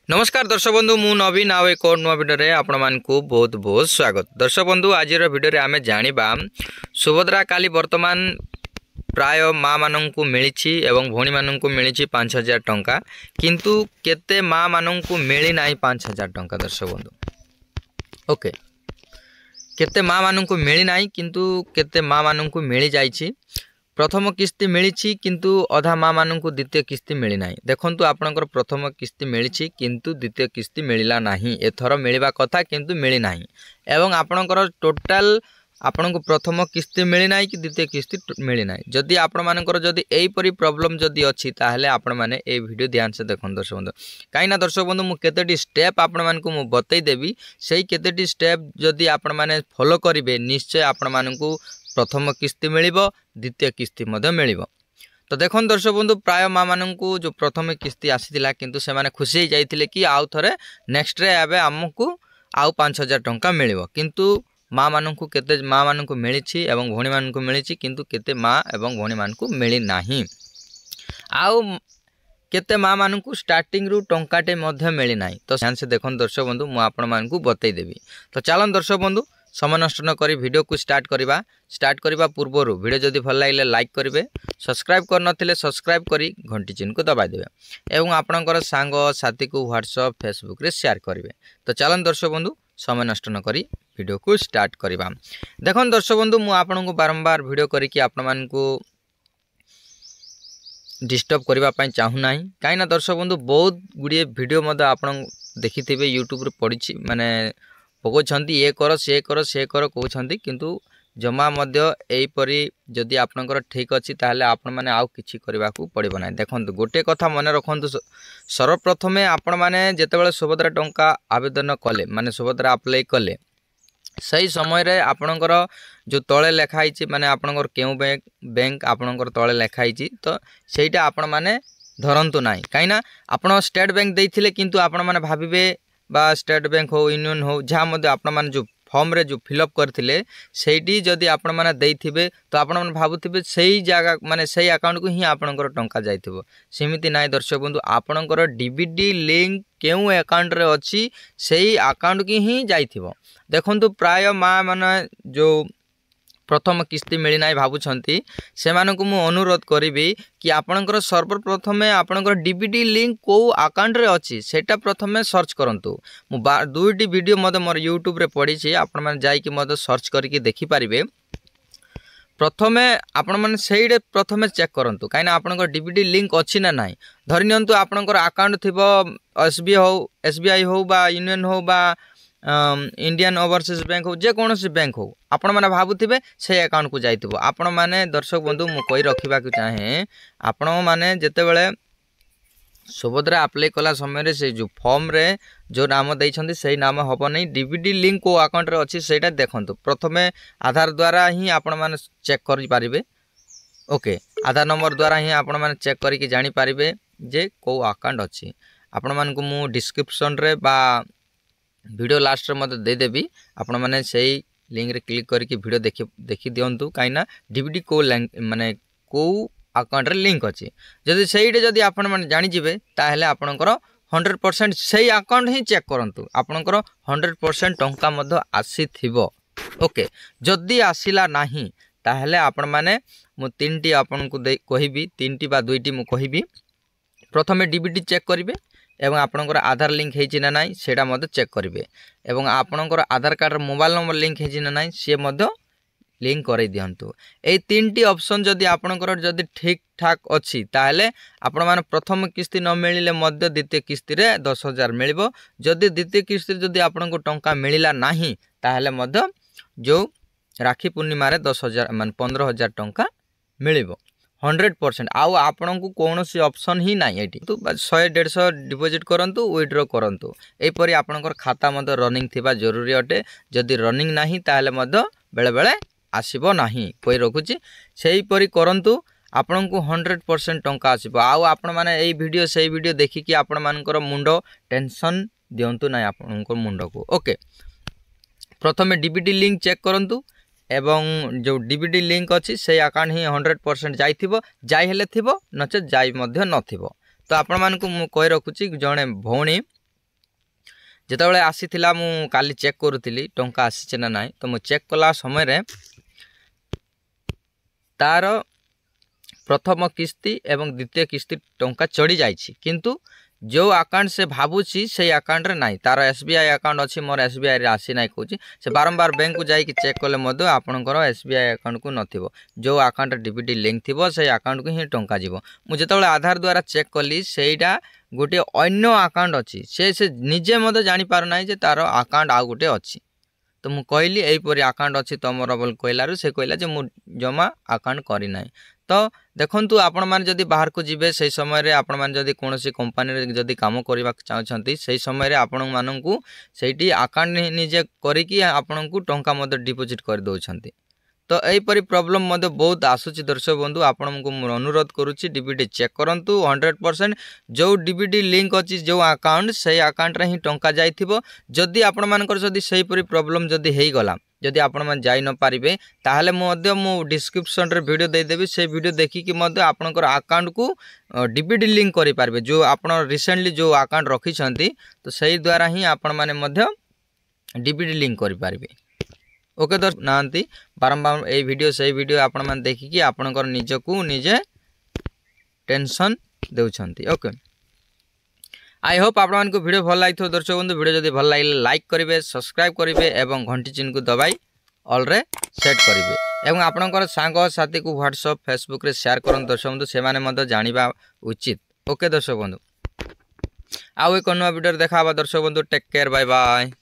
नमस्कार दर्शक बंधु मु नवीन आउ एक नुआ भिडियो आपण मानकु बहुत बहुत स्वागत। दर्शक बंधु आज भिडियो आम जानिबा सुभद्रा काली वर्तमान प्राय माँ मानू मिली एवं भौणी मानू मिली 5,000 टंका किंतु केते माँ मानू मिली ना 5,000 टंका। दर्शक बंधु ओके केते माँ मानू मिली ना किंतु केते माँ मानू मिली जाइछि। प्रथम किस्ती मिली किंतु अधा माँ मानू द्वितीय किस्ती मिली ना। देखंतु आपनकर प्रथम किस्ती मिली किंतु द्वितीय किस्ती मिलला नाही। एथर मिलवा कथा किंतु मिली ना एवं आपनकर टोटाल आपन को प्रथम किस्ती मिली ना कि द्वितीय किस्ती मिली ना। जदि आपण मानकर जदि एई परी प्रॉब्लम जदि अछि ताहले आपण माने ए वीडियो ध्यान से देखन दर्शक बंधु। काईना दर्शक बंधु मु केतेटी स्टेप आपण मानकु मु बतई देबी सेही केतेटी स्टेप जदि आपण माने फॉलो करिवे निश्चय आपण मानकु प्रथम किस्ती मिलिबो द्वितीय किस्ती मध्य मिलिबो। तो देखो दर्शक बंधु प्राय माँ मानू जो प्रथम किस्ती आसीथिला किंतु से माने खुशी हो जाइथिले कि आउ थरे नेक्स्ट रे आबे हमकु आउ 5,000 टंका मिलिबो। किंतु माँ मानू केते माँ मानू मिली एवं भौणी मानू मिली किंतु केते माँ एवं भौणी मानू मिली नाही। आउ केते माँ मानू स्टार्टिंग रु टंकाटे मध्य मिली नाही। तो ध्यान से देखो दर्शक बंधु मु आपण मानकु बतई देबी। तो चलन दर्शक बंधु समय नष्ट न करी वीडियो को स्टार्ट करवा पूर्वर वीडियो जदि भल लगे लाइक करेंगे, सब्सक्राइब कर नथिले सब्सक्राइब करी घंटी चिन्ह को दबाई देवे एवं आपणकर सांग साथी को व्हाट्सएप फेसबुक रे शेयर करेंगे। तो चलन दर्शक बंधु समय नष्ट न करी वीडियो को स्टार्ट करवा। देखो दर्शक बंधु मु आपन को बारंबार वीडियो करी आपण मान को डिस्टर्ब करबा पई चाहू नाही। काईना दर्शक बंधु बहुत गुड़िए वीडियो मद आपण देखिथिबे यूट्यूब रे पड़ी माने पकाउछंती ये कर से कर कहउछंती किंतु जमा मध्य एहीपरी जदि आपनकर ठीक अछि ताहले आपण माने आउ किछि करबाकू पड़िबो नै। देखंतु गोटे कथा मन रखंतु सर्वप्रथमे आपण माने जेतेबेले सुभद्रा टंका आवेदन कले माने सुभद्रा अप्लाई कले सही समय रे आपनकर जो तळे लेखा आइछि माने आपनकर केउ बैंक आपनकर तळे लेखा आइछि तो सेटा आपण माने धरंतु नाही। काईना आपण स्टेट बैंक देइथिले किंतु आपण माने भाबिबे बा स्टेट बैंक हो यूनियन हो जहाँ मध्य आपण माने जो फॉर्म रे जो फिलअप करथिले सेठी जदि आपण माने देइथिबे तो आपण माने भाबुथिबे सही जगह माने सही अकाउंट को ही आपनकर टंका जाइथिबो। सेमिति नाइ दर्शक बंधु आपनकर डीबीडी लिंक केउ अकाउंट रे अछि सही अकाउंट की ही जाइथिबो। देखंतु प्राय माँ माने जो प्रथम किस्ती मिली ना भावुंट से मु अनुरोध करी कि आपणकर सर्वप्रथमे आपणकर डीबीडी लिंक को अकाउंट रे अच्छी सेटा प्रथमे सर्च करंतु। मु दुईटी वीडियो मद मोर यूट्यूब रे पड़ी आपण माने जाइकि मद सर्च करके देखि पारिबे। प्रथमे आपण माने सेइडे प्रथमे चेक करंतु काइना आपणकर डीबीडी लिंक अच्छी ना नाही। धरि नियंतु आपणकर अकाउंट थिबो एसबीआई हो बा यूनियन हो बा इंडियन ओवरसीज बैंक हो जे कौन बैंक हो आपण माने भाबुथिबे से अकाउंट को जाइथिबो। आपण माने दर्शक बंधु मु कहि रखिबा को चाहे आपण माने जेतेबेले सुभद्रा अप्लाई कला समय रे से जो फॉर्म रे जो नाम दैछंती सही नाम हबो नै। डीबीडी लिंक को अकाउंट रे अछि सेटा देखंतु। प्रथमे आधार द्वारा ही आपण माने चेक करि पारिबे। ओके आधार नंबर द्वारा ही आपण माने चेक करिकि जानि पारिबे जे को अकाउंट अछि। आपण मान को मु डिस्क्रिप्शन रे बा वीडियो लास्ट रे मते दे देबी आपण माने सही लिंक रे क्लिक करके वीडियो देखि दियंतु। काइना डीबीडी को माने को अकाउंट रे लिंक अछि जदि सेहीटे जदि आपण माने जानि जिवे ताहेले आपनकर 100% सही अकाउंट ही चेक करंतु आपनकर 100% टंका मध्य आसी थिबो। ओके जदि आसिला नाही ताहेले आपण माने मु तीनटी आपन को कहिबी तीनटी बा दुईटी मु कहिबी। प्रथमे डीबीडी चेक करिवे एवं आपनकर आधार लिंक हेछि ना नाही सेटा मध्य चेक करिवे एवं आपनकर आधार कार्ड मोबाइल नंबर लिंक हेछि ना नाही से मध्य लिंक करै दियंतु। ए तीनटी ऑप्शन जदि आपनकर जदि ठीक ठाक अछि ताहेले आपण माने प्रथम किस्ती न मिलिले मध्य द्वितीय किस्ती रे 10,000 मिलिबो। जदि द्वितीय किस्ती जदि आपनको टंका मिलिला नाही ताहेले मध्य जो राखी पूर्णिमा रे 10,000 माने 15,000 टंका मिलिबो 100%। आउ आपण को कौन सी ऑप्शन ही ना ये तो 100-150 डिपोजिट करंतु विड्रॉ करंतु एपरी आपनकर खाता मध्य रनिंग थिबा जरूरी अटे। जदि रनिंग नाही ताहेले मध्य बेले बेले आसीबो नाही कोई रखुची सेही परी करंतु आपण को 100% टंका आसीबो। आउ आपण माने एई वीडियो सेही वीडियो देखि कि आपण मानकर मुंडो टेंशन दियंतु नाही आपनकर मुंडो को। ओके प्रथमे डीबीडी लिंक चेक करंतु एवं जो डीबीडी लिंक अच्छी से अकाउंट ही 100% जाइथिबो जाई हेले थिबो नचे जाई मध्य नथिबो। तो आपण मानकु मु कहि रखुची जणे भौणी ଯେତେବେଳେ ଆସିଥିଲା ମୁଁ କାଲି ଚେକ୍ କରୁଥିଲି ଟଙ୍କା ଆସିଛି ନା ନାହିଁ। ତ ମୁଁ ଚେକ୍ କଲା ସମୟରେ ତାର ପ୍ରଥମ କିସ୍ତି ଏବଂ ଦ୍ୱିତୀୟ କିସ୍ତି ଟଙ୍କା ଚଢ଼ି ଯାଇଛି, କିନ୍ତୁ जो आकाउंट से भावुची से आकाउंट रे नाही, तार एसबीआई आकाउंट अच्छी मोर एसबीआई रे आसी ना कहूँ से बारंबार बैंक को जाकि चेक कले आपणकर एसबीआई आकाउंट को नथिबो, जो आकाउंट डीबीटी लिंक थिबो से आकाउंट को ही टंका जीवो। मु जेतेबेले आधार द्वारा चेक कली सेटा गोटे अन्य आकाउंट अच्छी से निजे मते जानि पार नाही जे तार आकाउंट आ गोटे अच्छी। तो मु कहली एहीपरी आकाउंट अच्छी तुमर बोल कहलारू से कहला जे मु जमा आकाउंट करी नाही। तो देखंतु आपण माने जदि बाहर को जिबे से समय रे आपण माने जदि कोनोसी कंपनी रे जदि काम करबा चाहछंती से समय रे आपण माननकु सेठी अकाउंट निजे करिकि आपण को टंका मते डिपॉजिट कर दोछंती। तो एहीपरी प्रॉब्लम मते बहुत आसुची। दर्शक बंधु आपनको मु अनुरोध करूची डीबीटी चेक करंतु 100% जो डीबीटी लिंक अछि जो अकाउंट से अकाउंट रे ही टंका जाइथिबो। जदि आपण मानकर जदि सेहीपरी प्रॉब्लम जदि हेई गला जदि आपण मन जाई न पारिबे ताहले मध्य मु डिस्क्रिप्शन रे वीडियो दे देबी, से वीडियो देखि कि मध्य आपनकर अकाउंट को डीबीटी लिंक करि पारबे जो आपण रिसेंटली जो अकाउंट रखी छंती। तो सही द्वारा ही आपण माने मध्य डीबीटी लिंक करि पारबे। ओके दर्शक नांती बारंबार ए वीडियो से वीडियो आपण माने देखि कि आपनकर निज को निजे टेंशन देउछंती। ओके आई होप आप वीडियो भल लगी। दर्शक बंधु वीडियो जब भल लगे लाइक करेंगे, सब्सक्राइब करेंगे और घंटी चिन्ह को दबाई ऑल रे सेट करेंगे और आपणकर सांग साथी को व्हाट्सएप फेसबुक रे शेयर करन दर्शक बंधु से माने जानिबा उचित। ओके दर्शक बंधु आउ एक नुआ वीडियो देखा दर्शक बंधु टेक केयर बाय बाय।